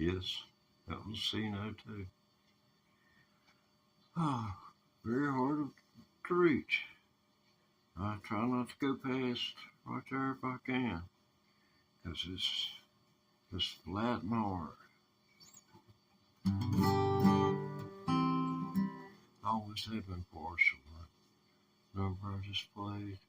Yes, that was C-note too. Ah, very hard to reach. I try not to go past right there if I can, 'cause it's just flat and hard. I always have been partial. Number I just played.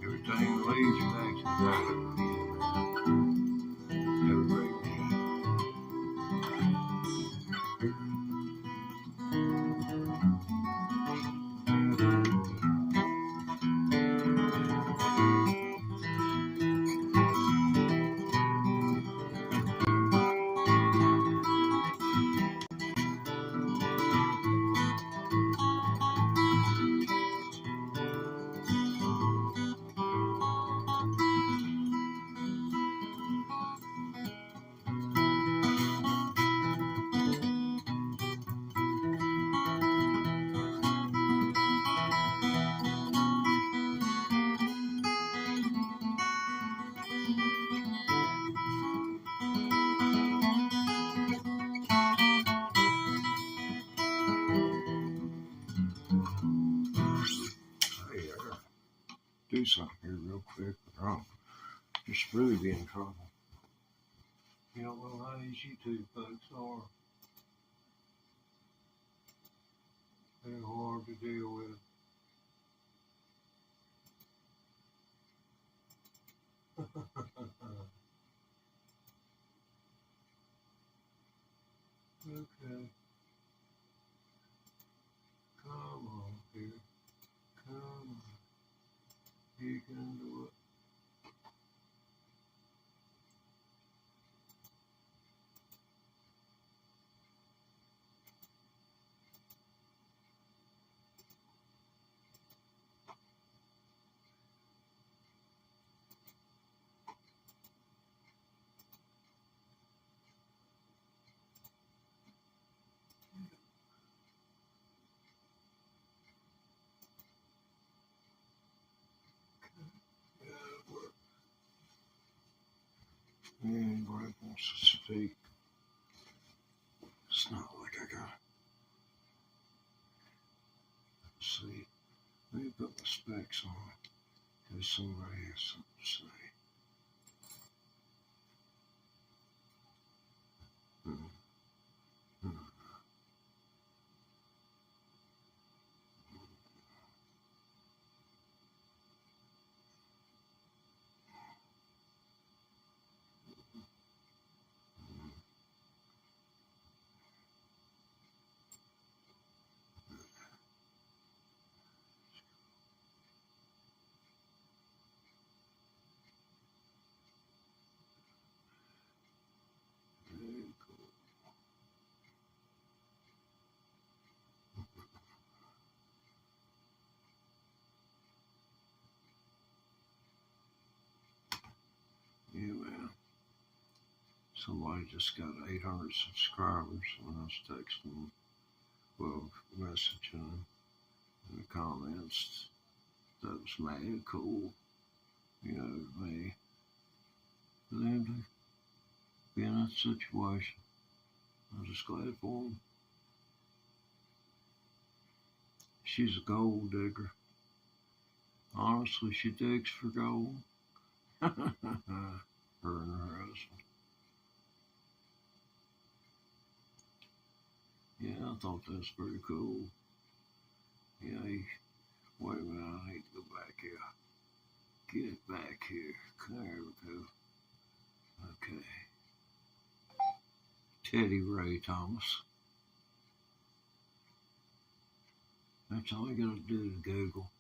Everything leads back to that. No breakdown. Hey, I gotta do something here real quick, or I'll just really be in trouble. You don't know how easy two folks are. They're hard to deal with. Okay, come on, here. Come on. You can do it. Yeah, work. Anybody wants to speak? It's not like I got. Let's see. Let me put my specs on. Because somebody has something to say. Hmm. Hmm. Very cool. Yeah, man. Somebody just got 800 subscribers when I was texting, well, messaging them in the comments. That was mad cool, you know, me. For them to be in that situation. I'm just glad for them. She's a gold digger. Honestly, she digs for gold. Her and her husband. Yeah, I thought that was pretty cool. Yeah, wait a minute, I need to go back here. Get back here. There we go. Okay. Teddy Ray Thomas. That's all you gotta do to Google.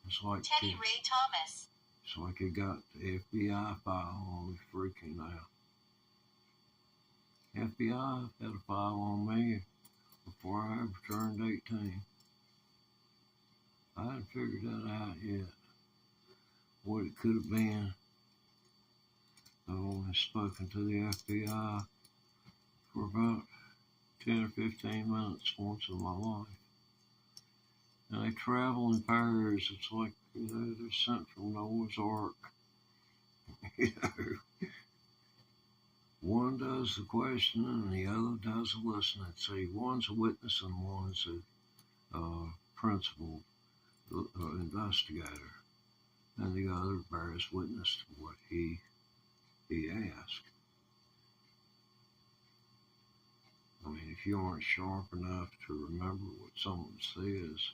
It's like Teddy Ray Thomas. It's like he got the FBI file on me freaking out. FBI had a file on me before I ever turned 18. I hadn't figured that out yet. What it could have been. I've only spoken to the FBI for about 10 or 15 minutes once in my life. And they travel in pairs. It's like, they're sent from Noah's Ark. One does the questioning and the other does the listening. See, one's a witness and one's a principal investigator, and the other bears witness to what he asked. I mean, if you aren't sharp enough to remember what someone says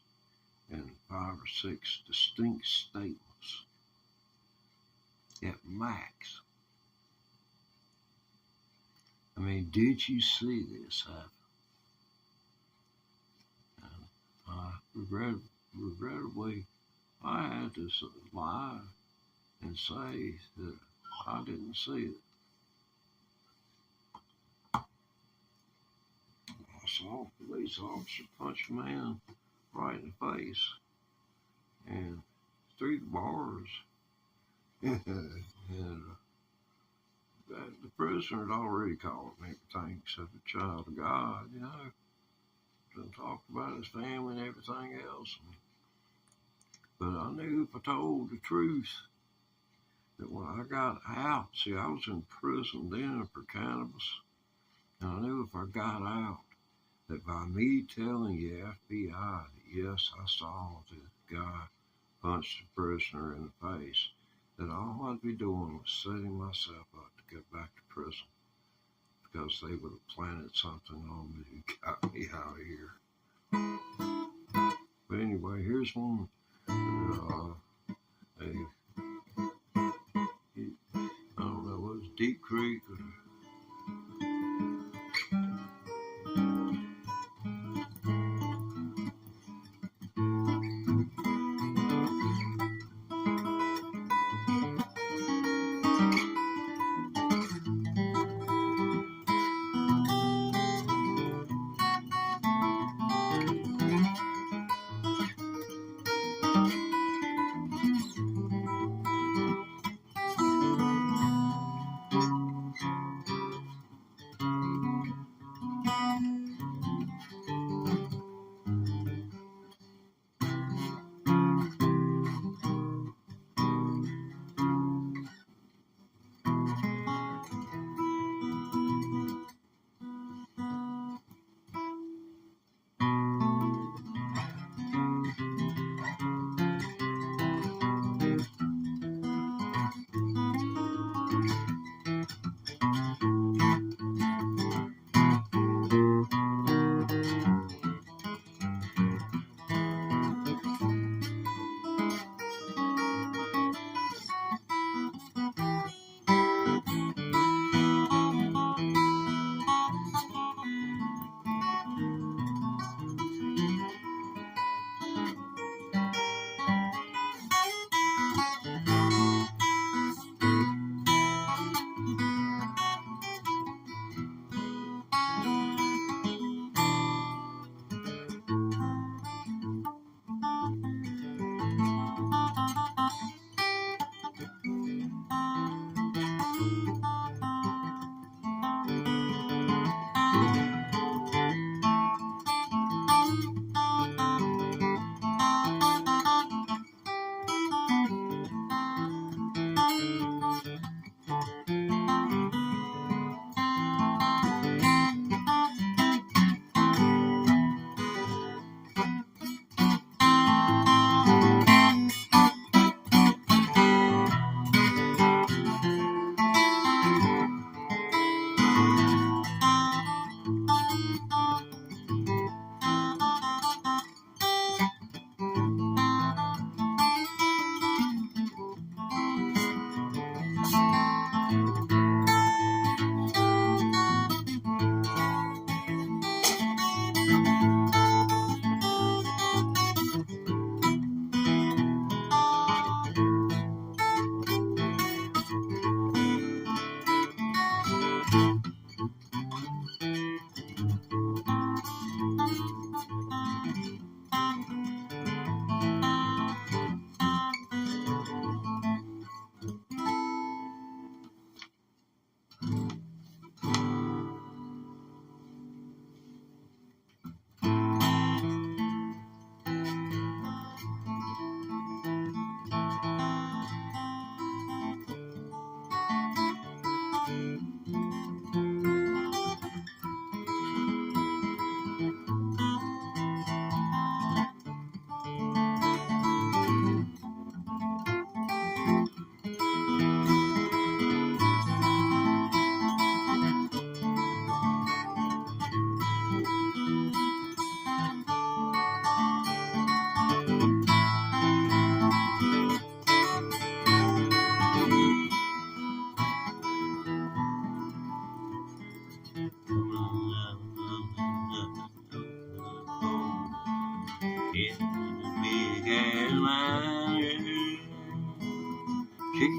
in 5 or 6 distinct statements at max. I mean, did you see this happen? And regrettably, I had to lie and say that I didn't see it. I saw a police officer punch a man right in the face and through the bars. And the prisoner had already called me everything except a child of God, and talked about his family and everything else. But I knew if I told the truth, that when I got out, see, I was in prison then for cannabis, and I knew if I got out, that by me telling the FBI that yes, I saw the guy punch the prisoner in the face, that all I'd be doing was setting myself up to get back to prison, because they would have planted something on me and got me out of here. But anyway, here's one. I don't know, it was Deep Creek or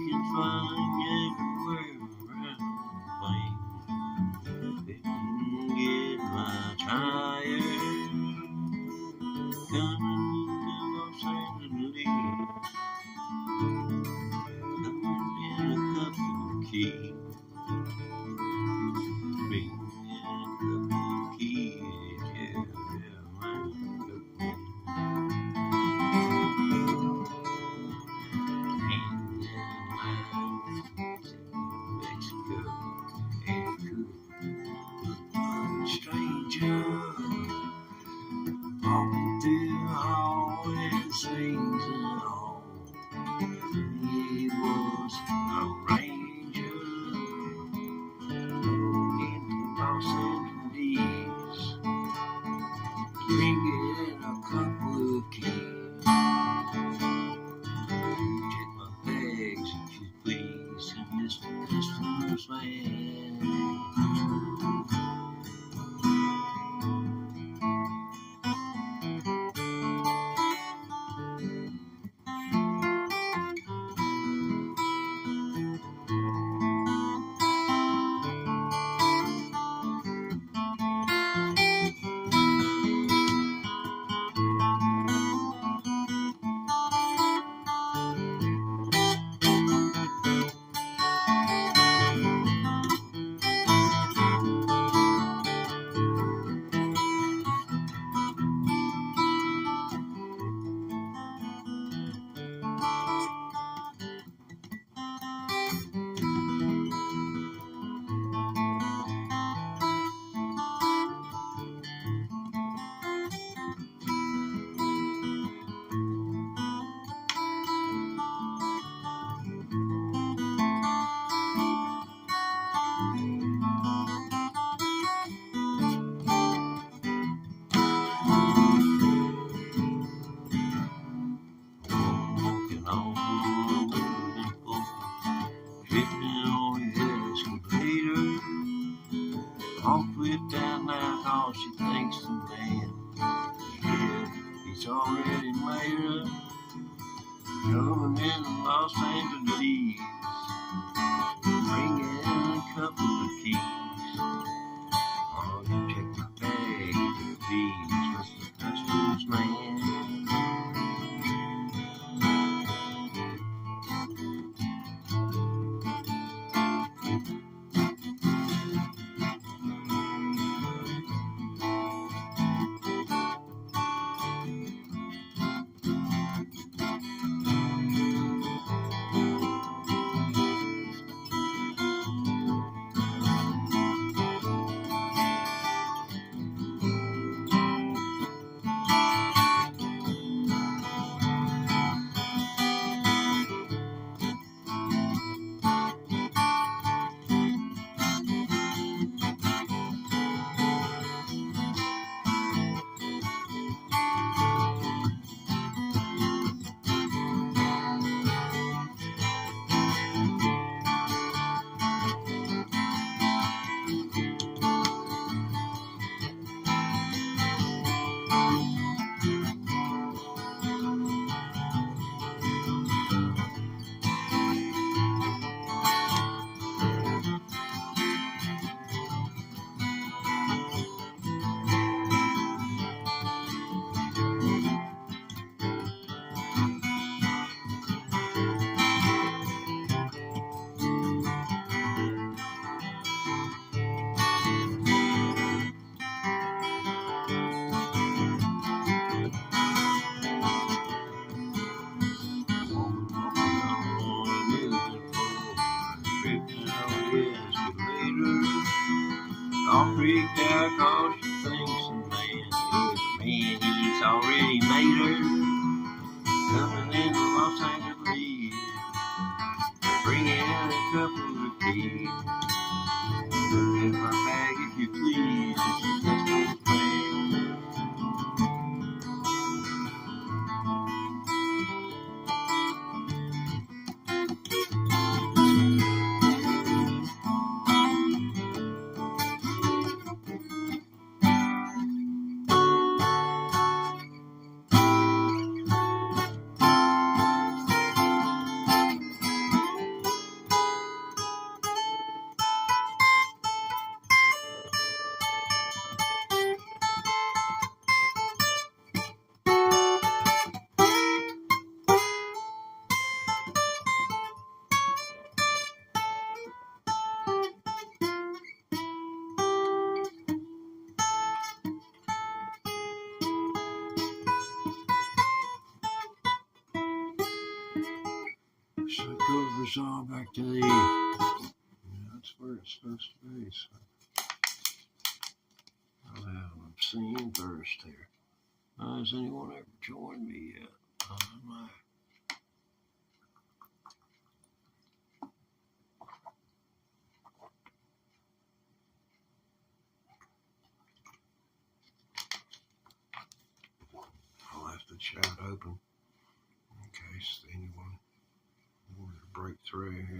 making fun everywhere around the place. Didn't get much higher. Coming to Los Angeles. Coming in a couple of keys. Bringing in a couple of keys. Yeah, Mexico, stranger walking through the hallways, things and all. He was a ranger in Los Angeles, drinking a couple of keys. Check my bags if you please, and Mr. Customs Man. Off with that now, cause she thinks the man, yeah, he's already made her. Coming in Los Angeles, bringing a couple of keys. Oh, you check my bag, please, Mr. Customs Man. All freaked out cause she thinks the man, yeah, man, he's already made her. Coming into Los Angeles, bringing out a couple of keys. Look in my bag if you please, Mr. Customs Man. covers all back to the. That's where it's supposed to be. So I'll have an obscene thirst here. Has anyone ever joined me yet? I'll have to chat open in case anyone wanted to break through here.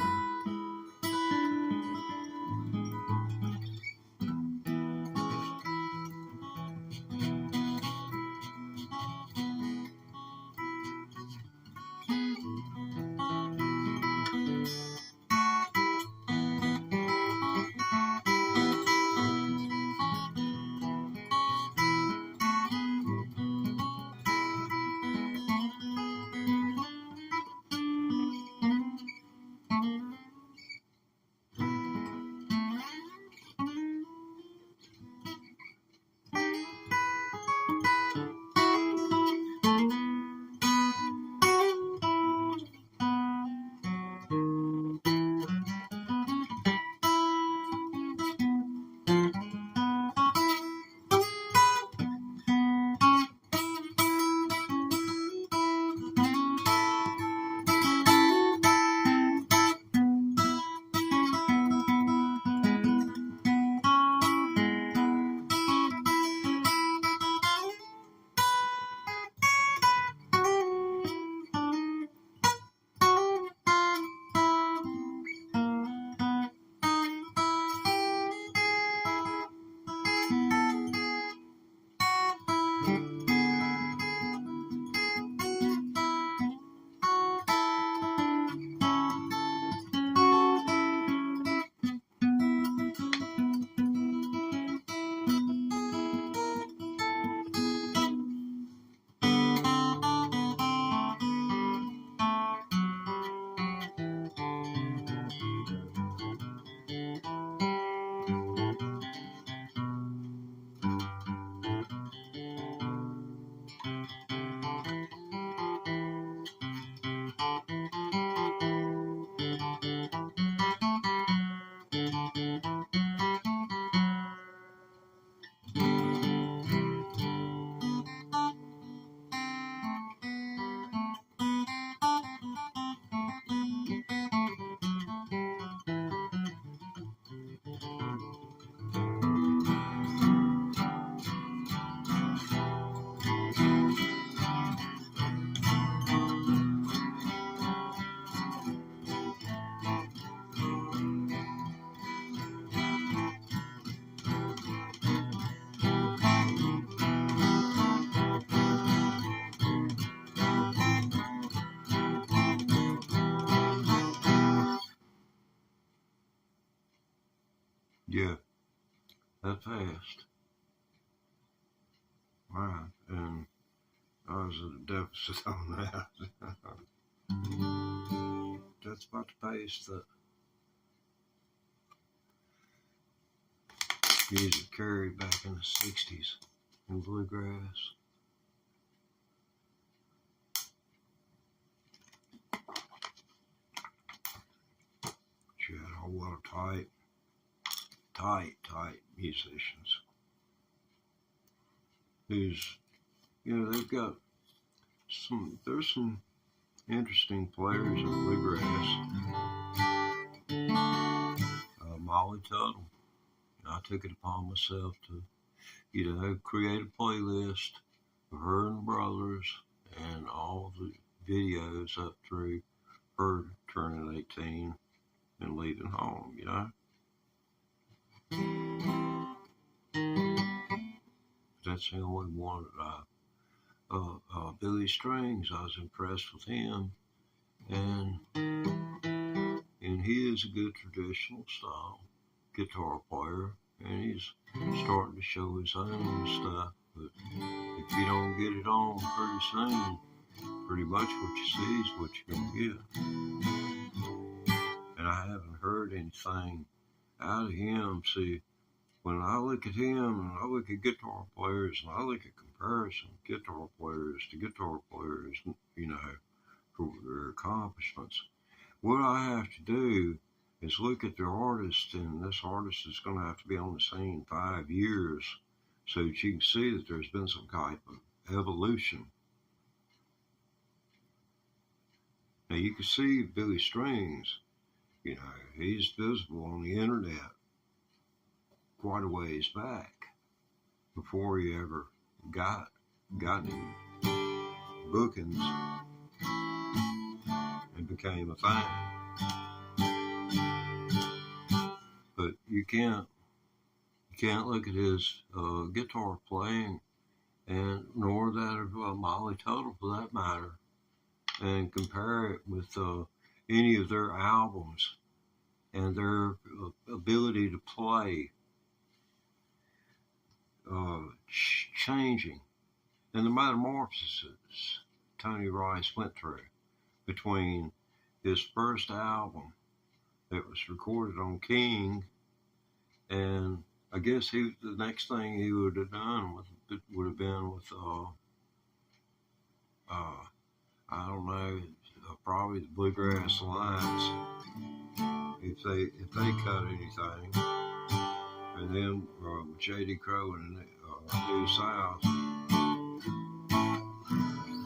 Yeah, that fast. Wow, and I was at a deficit on that. That's about the pace that music carried back in the 60s in bluegrass. She had a whole lot of tight musicians who's, they've got there's some interesting players in bluegrass. Molly Tuttle. I took it upon myself to, create a playlist of her and brothers and all the videos up through her turning 18 and leaving home, That's the only one that Billy Strings, I was impressed with him. And he is a good traditional style guitar player, and he's starting to show his own stuff. But if you don't get it on pretty soon, pretty much what you see is what you're going to get. And I haven't heard anything out of him. See, when I look at him and I look at guitar players and I look at comparison guitar players to guitar players, for their accomplishments, what I have to do is look at the artist, and this artist is going to have to be on the scene 5 years so that you can see that there's been some type of evolution. Now you can see Billy Strings, you know, he's visible on the internet quite a ways back before he ever got any bookings and became a thing. But you can't look at his guitar playing, and nor that of Molly Tuttle for that matter, and compare it with any of their albums and their ability to play changing, and the metamorphosis Tony Rice went through between his first album that was recorded on King, and I guess the next thing he would have done would have been with I don't know, probably the Bluegrass Alliance, if they cut anything, and then J.D. Crowe and New South.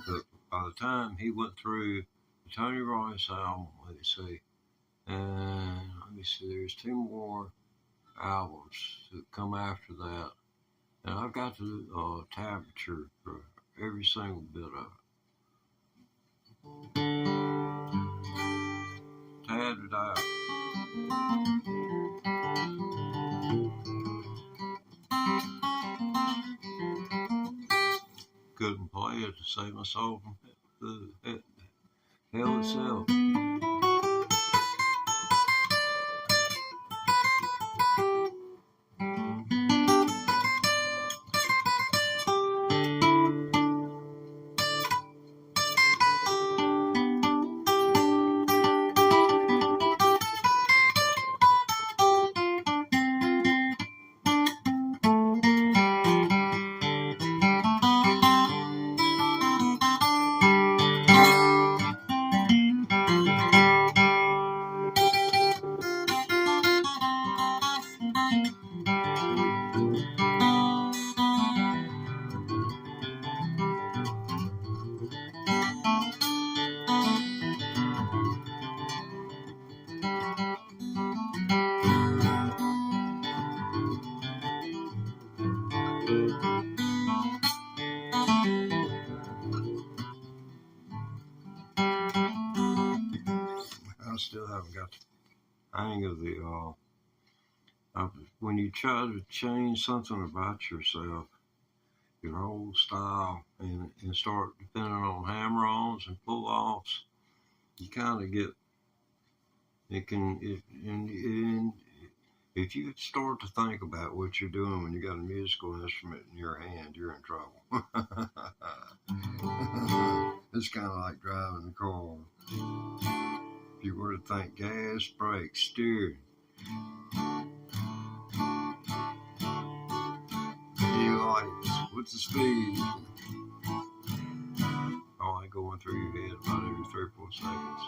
But by the time he went through the Tony Rice album, let me see, there's 2 more albums that come after that, and I've got the tablature for every single bit of it. Tabbed it out. Couldn't play it to save my soul from hell itself. I still haven't got the hang of the when you try to change something about yourself, your whole style, and start depending on hammer-ons and pull-offs, you kind of get if you start to think about what you're doing when you got a musical instrument in your hand, you're in trouble. It's kind of like driving a car. If you were to think gas, brakes, steering, any lights, what's the speed? All that going through your head about every 3 or 4 seconds.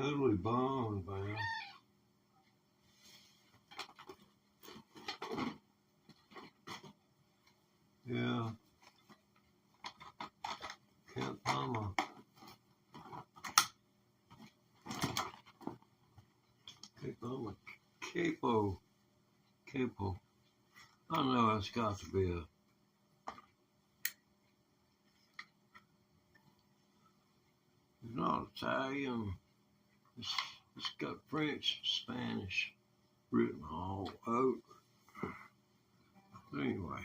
totally bummed, man. Yeah. Can't find my capo. Capo. I know it's got to be a. It's not Italian. It's got French, Spanish written all over. Anyway.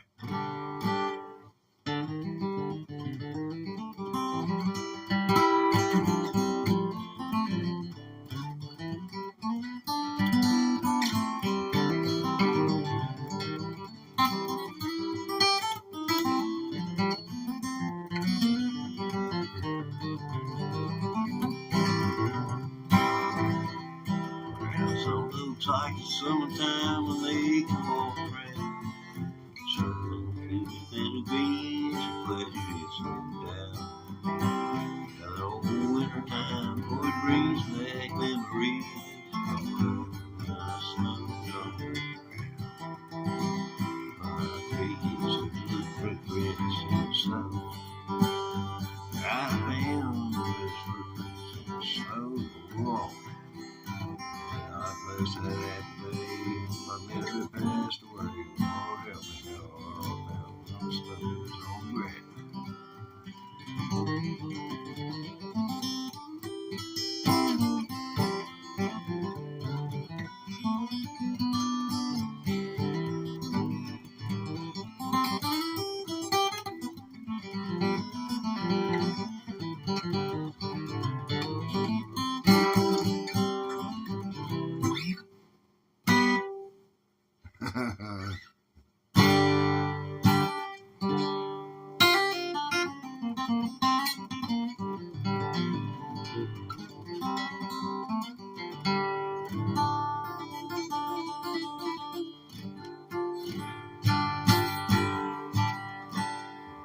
Some looks like it's summertime when they can walk around. Some little greens and pleasure is no doubt. Got an old winter time, boy, it brings back memories of the snow. My trees look footprints in the snow. I found those footprints in the snow. Whoa. I bless that happy day. My memory passed away. Lord help me, God. I'm stuck in this old grave.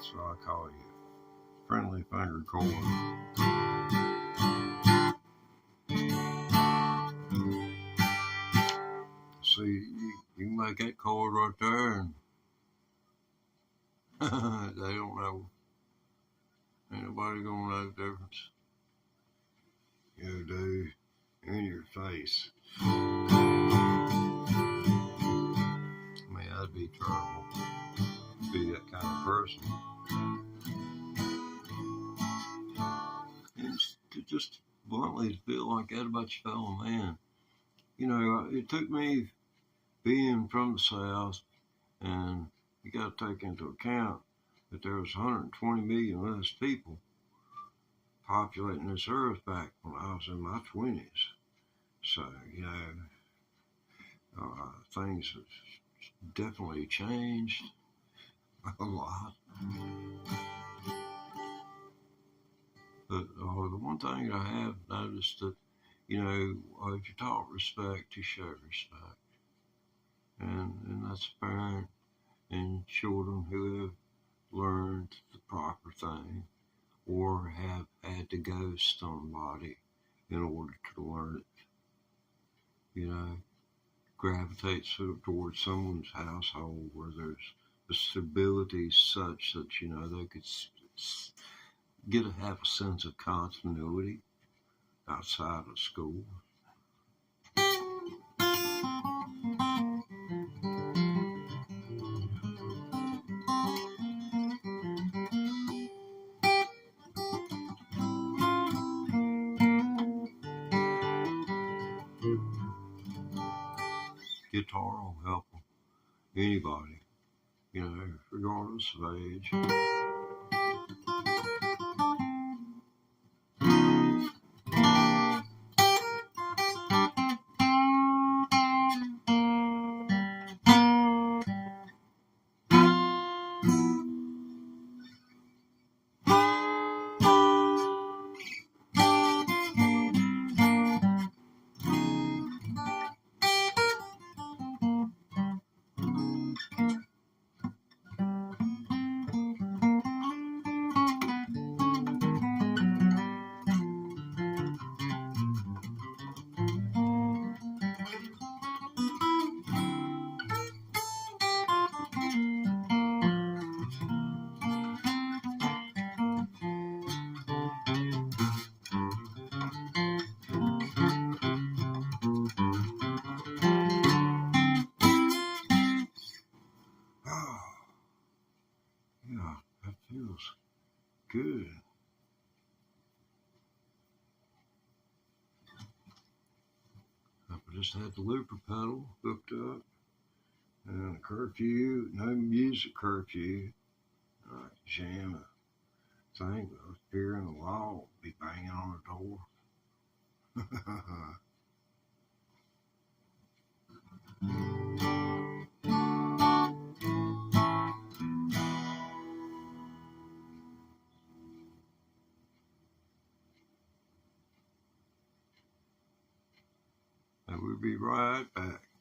So I call you friendly finger chord. See, you can make that chord right there, and they don't know. Ain't nobody gonna know the difference. You do in your face. I mean, that'd be terrible to be that kind of person. And to just bluntly feel like that about your fellow man. You know, it took me being from the South, and you got to take into account that there was 120 million less people populating this earth back when I was in my 20s. So, you know, things have definitely changed a lot. But the one thing that I have noticed that, you know, if you taught respect, you show respect. And that's a parent and children who have learned the proper thing or have had to ghost somebody in order to learn it. You know, gravitate towards someone's household where there's the stability such that, you know, they could have a sense of continuity outside of school. Guitar will help anybody, you know, regardless of age. Good. I just had the looper pedal hooked up and a curfew, no music curfew. I could jam a thing, but I was peering the wall, be banging on the door. And we'll be right back.